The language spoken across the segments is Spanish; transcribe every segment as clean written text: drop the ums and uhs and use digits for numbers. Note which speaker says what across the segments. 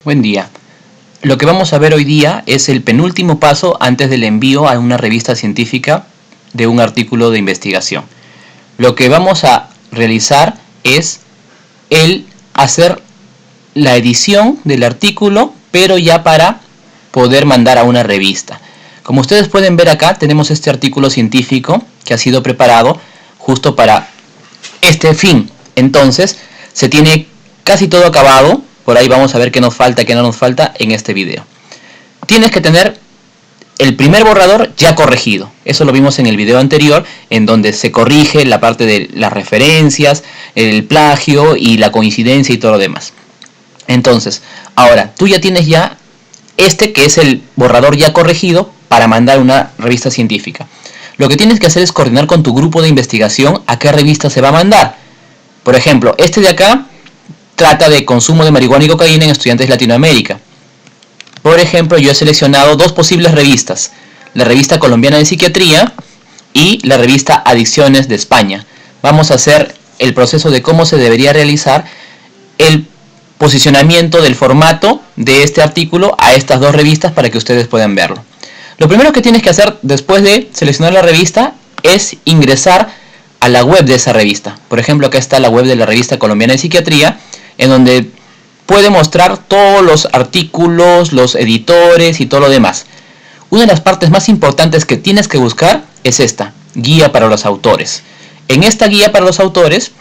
Speaker 1: Buen día. Lo que vamos a ver hoy día es el penúltimo paso antes del envío a una revista científica de un artículo de investigación. Lo que vamos a realizar es el hacer la edición del artículo, pero ya para poder mandar a una revista. Como ustedes pueden ver acá, tenemos este artículo científico que ha sido preparado justo para este fin. Entonces, se tiene casi todo acabado. Por ahí vamos a ver qué nos falta, qué no nos falta en este video. Tienes que tener el primer borrador ya corregido. Eso lo vimos en el video anterior, en donde se corrige la parte de las referencias, el plagio y la coincidencia y todo lo demás. Entonces, ahora, tú ya tienes ya este que es el borrador ya corregido para mandar a una revista científica. Lo que tienes que hacer es coordinar con tu grupo de investigación a qué revista se va a mandar. Por ejemplo, este de acá trata de consumo de marihuana y cocaína en estudiantes de Latinoamérica. Por ejemplo, yo he seleccionado dos posibles revistas: la revista colombiana de psiquiatría y la revista Adicciones de España. Vamos a hacer el proceso de cómo se debería realizar el posicionamiento del formato de este artículo a estas dos revistas para que ustedes puedan verlo. Lo primero que tienes que hacer después de seleccionar la revista es ingresar a la web de esa revista. Por ejemplo, acá está la web de la revista colombiana de psiquiatría, en donde puede mostrar todos los artículos, los editores y todo lo demás. Una de las partes más importantes que tienes que buscar es esta, guía para los autores. En esta guía para los autores,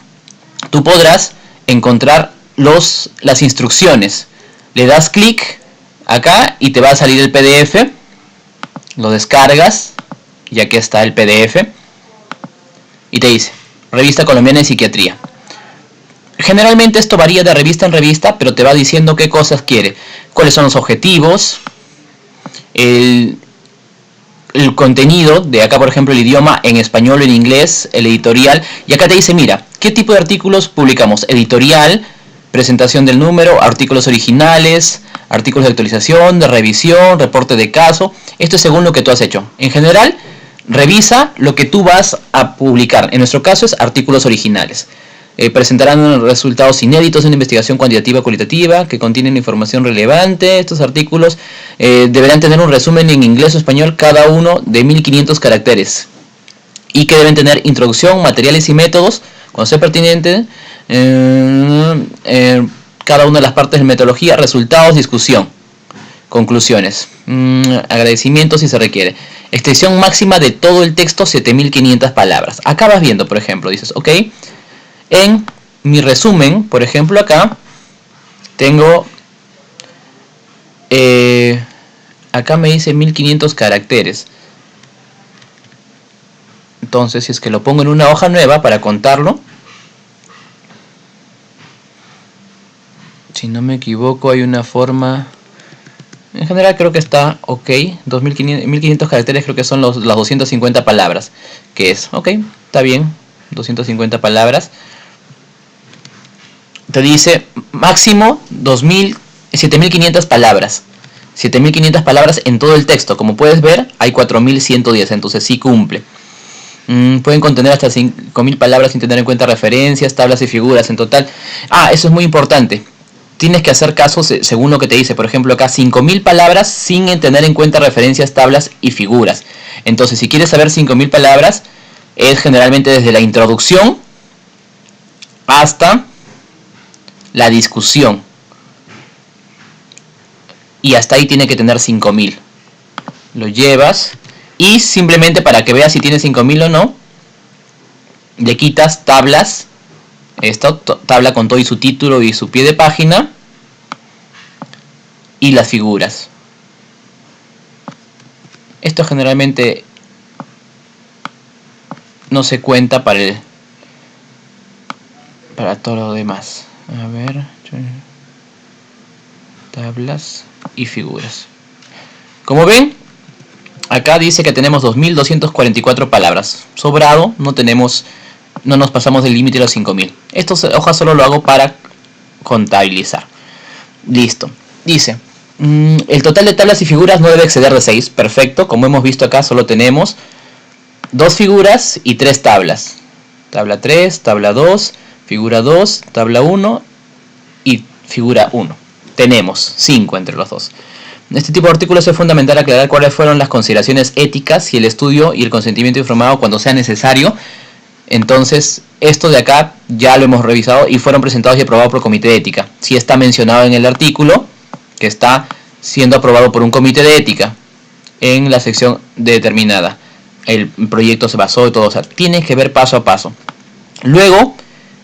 Speaker 1: tú podrás encontrar las instrucciones. Le das clic acá y te va a salir el PDF, lo descargas y aquí está el PDF y te dice, revista colombiana de psiquiatría. Generalmente esto varía de revista en revista, pero te va diciendo qué cosas quiere, cuáles son los objetivos, el contenido, de acá por ejemplo el idioma en español o en inglés, el editorial, y acá te dice, mira, qué tipo de artículos publicamos: editorial, presentación del número, artículos originales, artículos de actualización, de revisión, reporte de caso. Esto es según lo que tú has hecho. En general, revisa lo que tú vas a publicar. En nuestro caso es artículos originales. Presentarán resultados inéditos de una investigación cuantitativa cualitativa que contienen información relevante. Estos artículos deberán tener un resumen en inglés o español, cada uno de 1500 caracteres, y que deben tener introducción, materiales y métodos, cuando sea pertinente, cada una de las partes de metodología, resultados, discusión, conclusiones, agradecimientos si se requiere. Extensión máxima de todo el texto, 7500 palabras. Acá vas viendo, por ejemplo, dices, ok, en mi resumen, por ejemplo, acá tengo, acá me dice 1500 caracteres. Entonces, si es que lo pongo en una hoja nueva para contarlo, si no me equivoco, hay una forma. En general creo que está ok. 1500 caracteres creo que son las 250 palabras. Que es, ok, está bien, 250 palabras. Te dice máximo 7500 palabras. 7500 palabras en todo el texto. Como puedes ver, hay 4110, entonces sí cumple. Pueden contener hasta 5000 palabras sin tener en cuenta referencias, tablas y figuras en total. Eso es muy importante. Tienes que hacer caso según lo que te dice. Por ejemplo, acá 5000 palabras sin tener en cuenta referencias, tablas y figuras. Entonces, si quieres saber 5000 palabras, es generalmente desde la introducción hasta la discusión. Y hasta ahí tiene que tener 5000. Lo llevas y simplemente para que veas si tiene 5000 o no, le quitas tablas. Esta tabla con todo y su título y su pie de página, y las figuras. Esto generalmente no se cuenta para todo lo demás. A ver, tablas y figuras. Como ven, acá dice que tenemos 2244 palabras. Sobrado, no nos pasamos del límite de los 5000. Estas hojas solo lo hago para contabilizar. Listo. Dice, el total de tablas y figuras no debe exceder de 6. Perfecto. Como hemos visto acá, solo tenemos 2 figuras y 3 tablas. Tabla 3, tabla 2, figura 2, tabla 1 y figura 1. tenemos 5 entre los dos. En este tipo de artículos es fundamental aclarar cuáles fueron las consideraciones éticas y el estudio y el consentimiento informado cuando sea necesario. Entonces, esto de acá ya lo hemos revisado y fueron presentados y aprobados por el comité de ética. Sí está mencionado en el artículo que está siendo aprobado por un comité de ética en la sección determinada. El proyecto se basó y todo, o sea, tienes que ver paso a paso. Luego,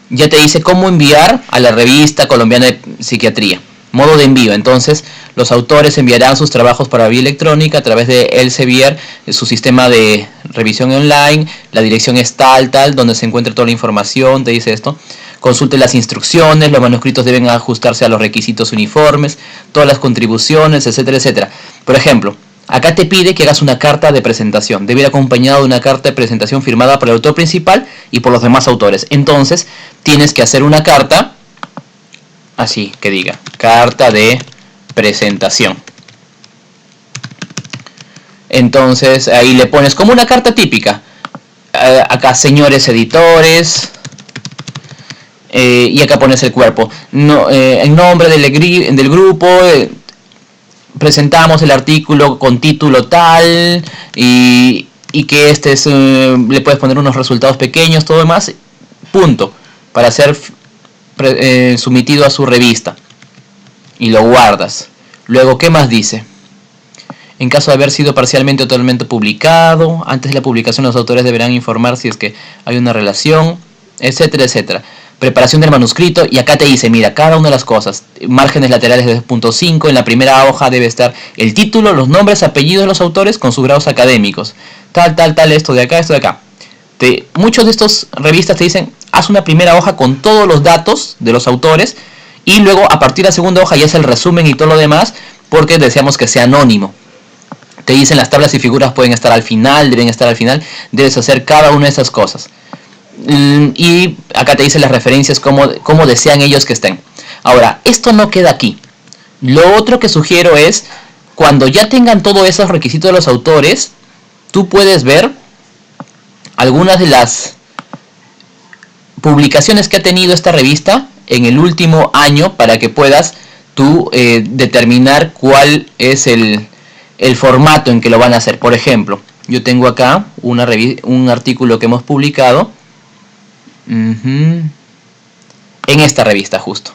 Speaker 1: ya te dice cómo enviar a la revista colombiana de psiquiatría. Modo de envío, entonces los autores enviarán sus trabajos para vía electrónica a través de Elsevier, su sistema de revisión online, la dirección es tal, donde se encuentra toda la información, te dice esto. Consulte las instrucciones, los manuscritos deben ajustarse a los requisitos uniformes, todas las contribuciones, etcétera, etcétera. Por ejemplo, acá te pide que hagas una carta de presentación, debe ir acompañado de una carta de presentación firmada por el autor principal y por los demás autores. Entonces, tienes que hacer una carta, así que diga, carta de presentación. Entonces ahí le pones como una carta típica. Acá señores editores. Y acá pones el cuerpo. No, en nombre del grupo presentamos el artículo con título tal. Y que este es, le puedes poner unos resultados pequeños, todo demás. Punto. Para ser sometido a su revista y lo guardas. Luego, ¿qué más dice? En caso de haber sido parcialmente o totalmente publicado, antes de la publicación los autores deberán informar si es que hay una relación, etcétera, etcétera. Preparación del manuscrito, y acá te dice, mira, cada una de las cosas, márgenes laterales de 2.5, en la primera hoja debe estar el título, los nombres, apellidos de los autores con sus grados académicos, tal, esto de acá, esto de acá. Muchos de estos revistas te dicen, haz una primera hoja con todos los datos de los autores y luego a partir de la segunda hoja ya es el resumen y todo lo demás, porque deseamos que sea anónimo. Te dicen las tablas y figuras pueden estar al final, deben estar al final, debes hacer cada una de esas cosas. Y acá te dicen las referencias, cómo desean ellos que estén. Ahora, esto no queda aquí. Lo otro que sugiero es, cuando ya tengan todos esos requisitos de los autores, tú puedes ver algunas de las publicaciones que ha tenido esta revista en el último año para que puedas tú determinar cuál es el formato en que lo van a hacer. Por ejemplo, yo tengo acá un artículo que hemos publicado en esta revista justo.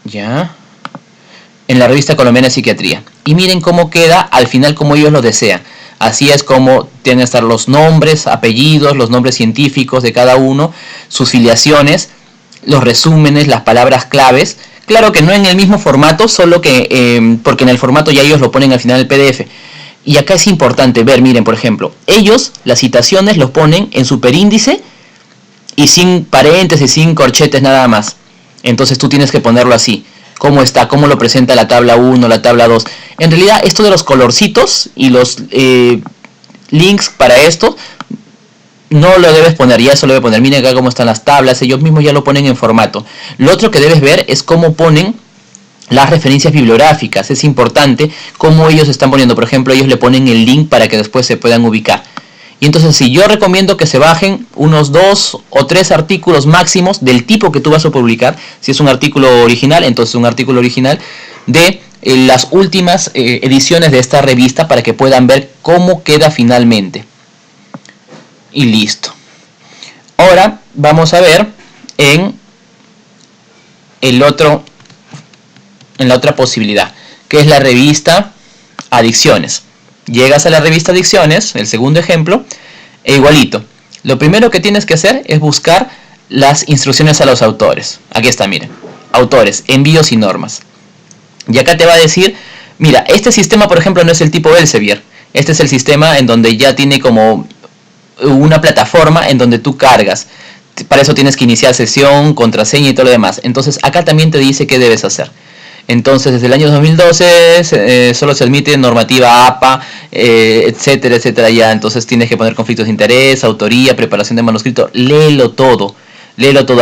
Speaker 1: Ya. En la revista colombiana de psiquiatría. Y miren cómo queda al final como ellos lo desean. Así es como tienen que estar los nombres, apellidos, los nombres científicos de cada uno, sus filiaciones, los resúmenes, las palabras claves. Claro que no en el mismo formato, solo que porque en el formato ya ellos lo ponen al final del PDF. Y acá es importante ver, miren, por ejemplo, ellos las citaciones los ponen en superíndice y sin paréntesis, sin corchetes, nada más. Entonces tú tienes que ponerlo así. ¿Cómo está? ¿Cómo lo presenta la tabla 1, la tabla 2? En realidad, esto de los colorcitos y los links para esto, no lo debes poner, ya eso lo debe poner. Miren acá cómo están las tablas, ellos mismos ya lo ponen en formato. Lo otro que debes ver es cómo ponen las referencias bibliográficas. Es importante cómo ellos están poniendo. Por ejemplo, ellos le ponen el link para que después se puedan ubicar. Y entonces si yo recomiendo que se bajen unos 2 o 3 artículos máximos del tipo que tú vas a publicar. Si es un artículo original, entonces un artículo original de las últimas ediciones de esta revista para que puedan ver cómo queda finalmente. Y listo. Ahora vamos a ver en la otra posibilidad, que es la revista Adicciones. Llegas a la revista Adicciones, el segundo ejemplo, e igualito. Lo primero que tienes que hacer es buscar las instrucciones a los autores. Aquí está, miren. Autores, envíos y normas. Y acá te va a decir, mira, este sistema, por ejemplo, no es el tipo Elsevier. Este es el sistema en donde ya tiene como una plataforma en donde tú cargas. Para eso tienes que iniciar sesión, contraseña y todo lo demás. Entonces, acá también te dice qué debes hacer. Entonces, desde el año 2012 solo se admite normativa APA, etcétera, etcétera, ya. Entonces tienes que poner conflictos de interés, autoría, preparación de manuscrito. Léelo todo.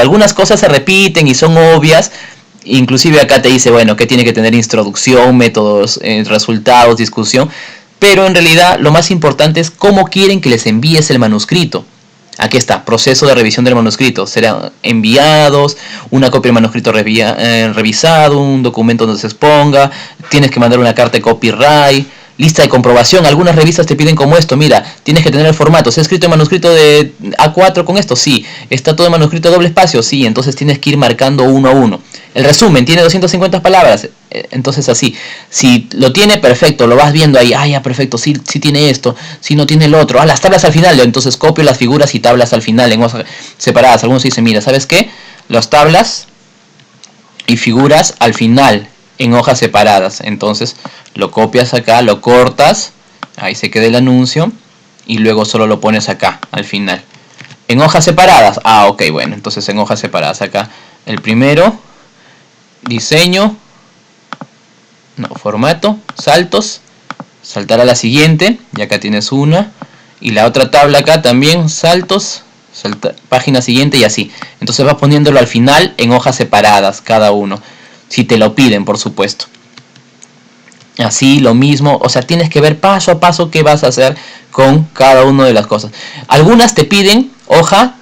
Speaker 1: Algunas cosas se repiten y son obvias. Inclusive acá te dice, bueno, que tiene que tener introducción, métodos, resultados, discusión. Pero en realidad lo más importante es cómo quieren que les envíes el manuscrito. Aquí está, proceso de revisión del manuscrito. Serán enviados, una copia del manuscrito revisado, un documento donde se exponga, tienes que mandar una carta de copyright, lista de comprobación. Algunas revistas te piden como esto, mira, tienes que tener el formato. ¿Se ha escrito en manuscrito de A4 con esto? Sí. ¿Está todo en manuscrito de doble espacio? Sí. Entonces tienes que ir marcando uno a uno. El resumen tiene 250 palabras, entonces así, si lo tiene, perfecto, lo vas viendo ahí, ya perfecto, sí tiene esto, si no tiene el otro, las tablas al final, entonces copio las figuras y tablas al final en hojas separadas. Algunos dicen, mira, ¿sabes qué? Las tablas y figuras al final en hojas separadas, entonces lo copias acá, lo cortas, ahí se queda el anuncio y luego solo lo pones acá, al final. En hojas separadas, ok, bueno, entonces en hojas separadas acá, el primero, diseño, formato, saltos, saltar a la siguiente, y acá tienes una, y la otra tabla acá también, saltos, página siguiente y así. Entonces vas poniéndolo al final en hojas separadas cada uno, si te lo piden, por supuesto. Así lo mismo, o sea, tienes que ver paso a paso qué vas a hacer con cada una de las cosas. Algunas te piden hoja,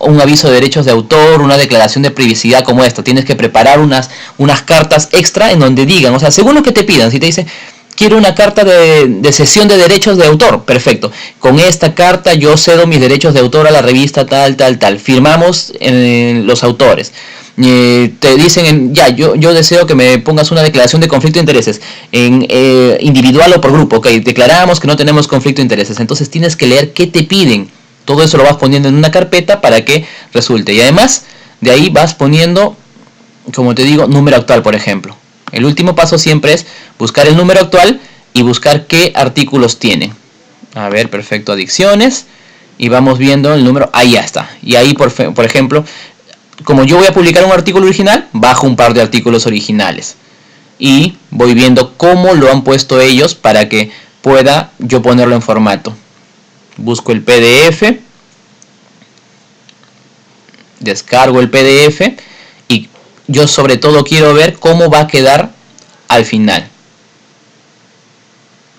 Speaker 1: un aviso de derechos de autor, una declaración de privacidad como esta. Tienes que preparar unas cartas extra en donde digan, o sea, según lo que te pidan, si te dicen, quiero una carta de cesión de derechos de autor, perfecto. Con esta carta yo cedo mis derechos de autor a la revista tal. Firmamos los autores. Te dicen, yo deseo que me pongas una declaración de conflicto de intereses, individual o por grupo. Ok, declaramos que no tenemos conflicto de intereses. Entonces tienes que leer qué te piden. Todo eso lo vas poniendo en una carpeta para que resulte. Y además, de ahí vas poniendo, como te digo, número actual, por ejemplo. El último paso siempre es buscar el número actual y buscar qué artículos tiene. A ver, perfecto, adicciones. Y vamos viendo el número, ahí ya está. Y ahí, por ejemplo, como yo voy a publicar un artículo original, bajo un par de artículos originales. Y voy viendo cómo lo han puesto ellos para que pueda yo ponerlo en formato. Busco el PDF, descargo el PDF y yo sobre todo quiero ver cómo va a quedar al final.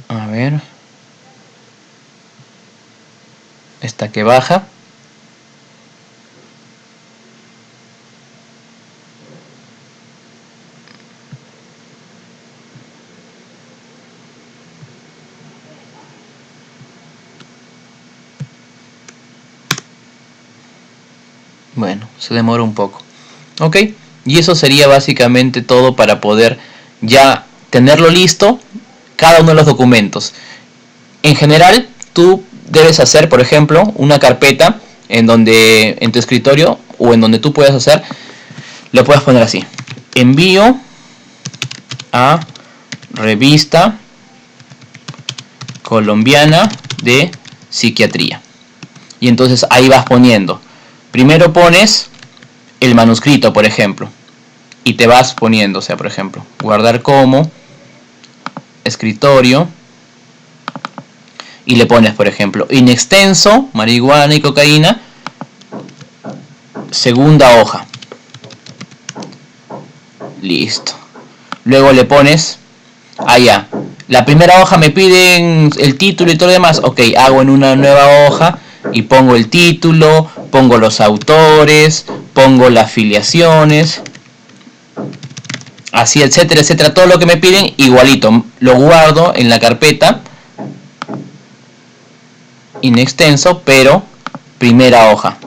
Speaker 1: A ver, esta que baja. Bueno, se demora un poco. Ok, y eso sería básicamente todo para poder ya tenerlo listo, cada uno de los documentos. En general, tú debes hacer, por ejemplo, una carpeta en tu escritorio o en donde tú puedas hacer, lo puedes poner así: envío a revista colombiana de psiquiatría. Y entonces ahí vas poniendo. Primero pones el manuscrito, por ejemplo, y te vas poniendo, o sea, por ejemplo, guardar como, escritorio, y le pones, por ejemplo, in extenso, marihuana y cocaína, segunda hoja. Listo. Luego le pones, allá, la primera hoja me piden el título y todo lo demás, ok, hago en una nueva hoja y pongo el título, pongo los autores, pongo las afiliaciones, así, etcétera, etcétera. Todo lo que me piden, igualito, lo guardo en la carpeta in extenso, pero primera hoja.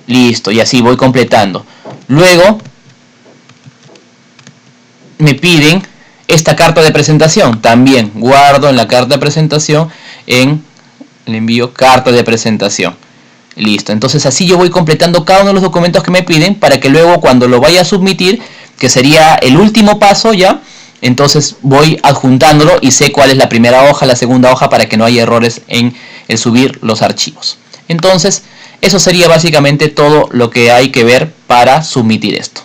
Speaker 1: Listo, y así voy completando. Luego me piden esta carta de presentación, también guardo en la carta de presentación, le envío carta de presentación. Listo, entonces así yo voy completando cada uno de los documentos que me piden para que luego cuando lo vaya a submitir, que sería el último paso ya, entonces voy adjuntándolo y sé cuál es la primera hoja, la segunda hoja, para que no haya errores en el subir los archivos. Entonces, eso sería básicamente todo lo que hay que ver para submitir esto.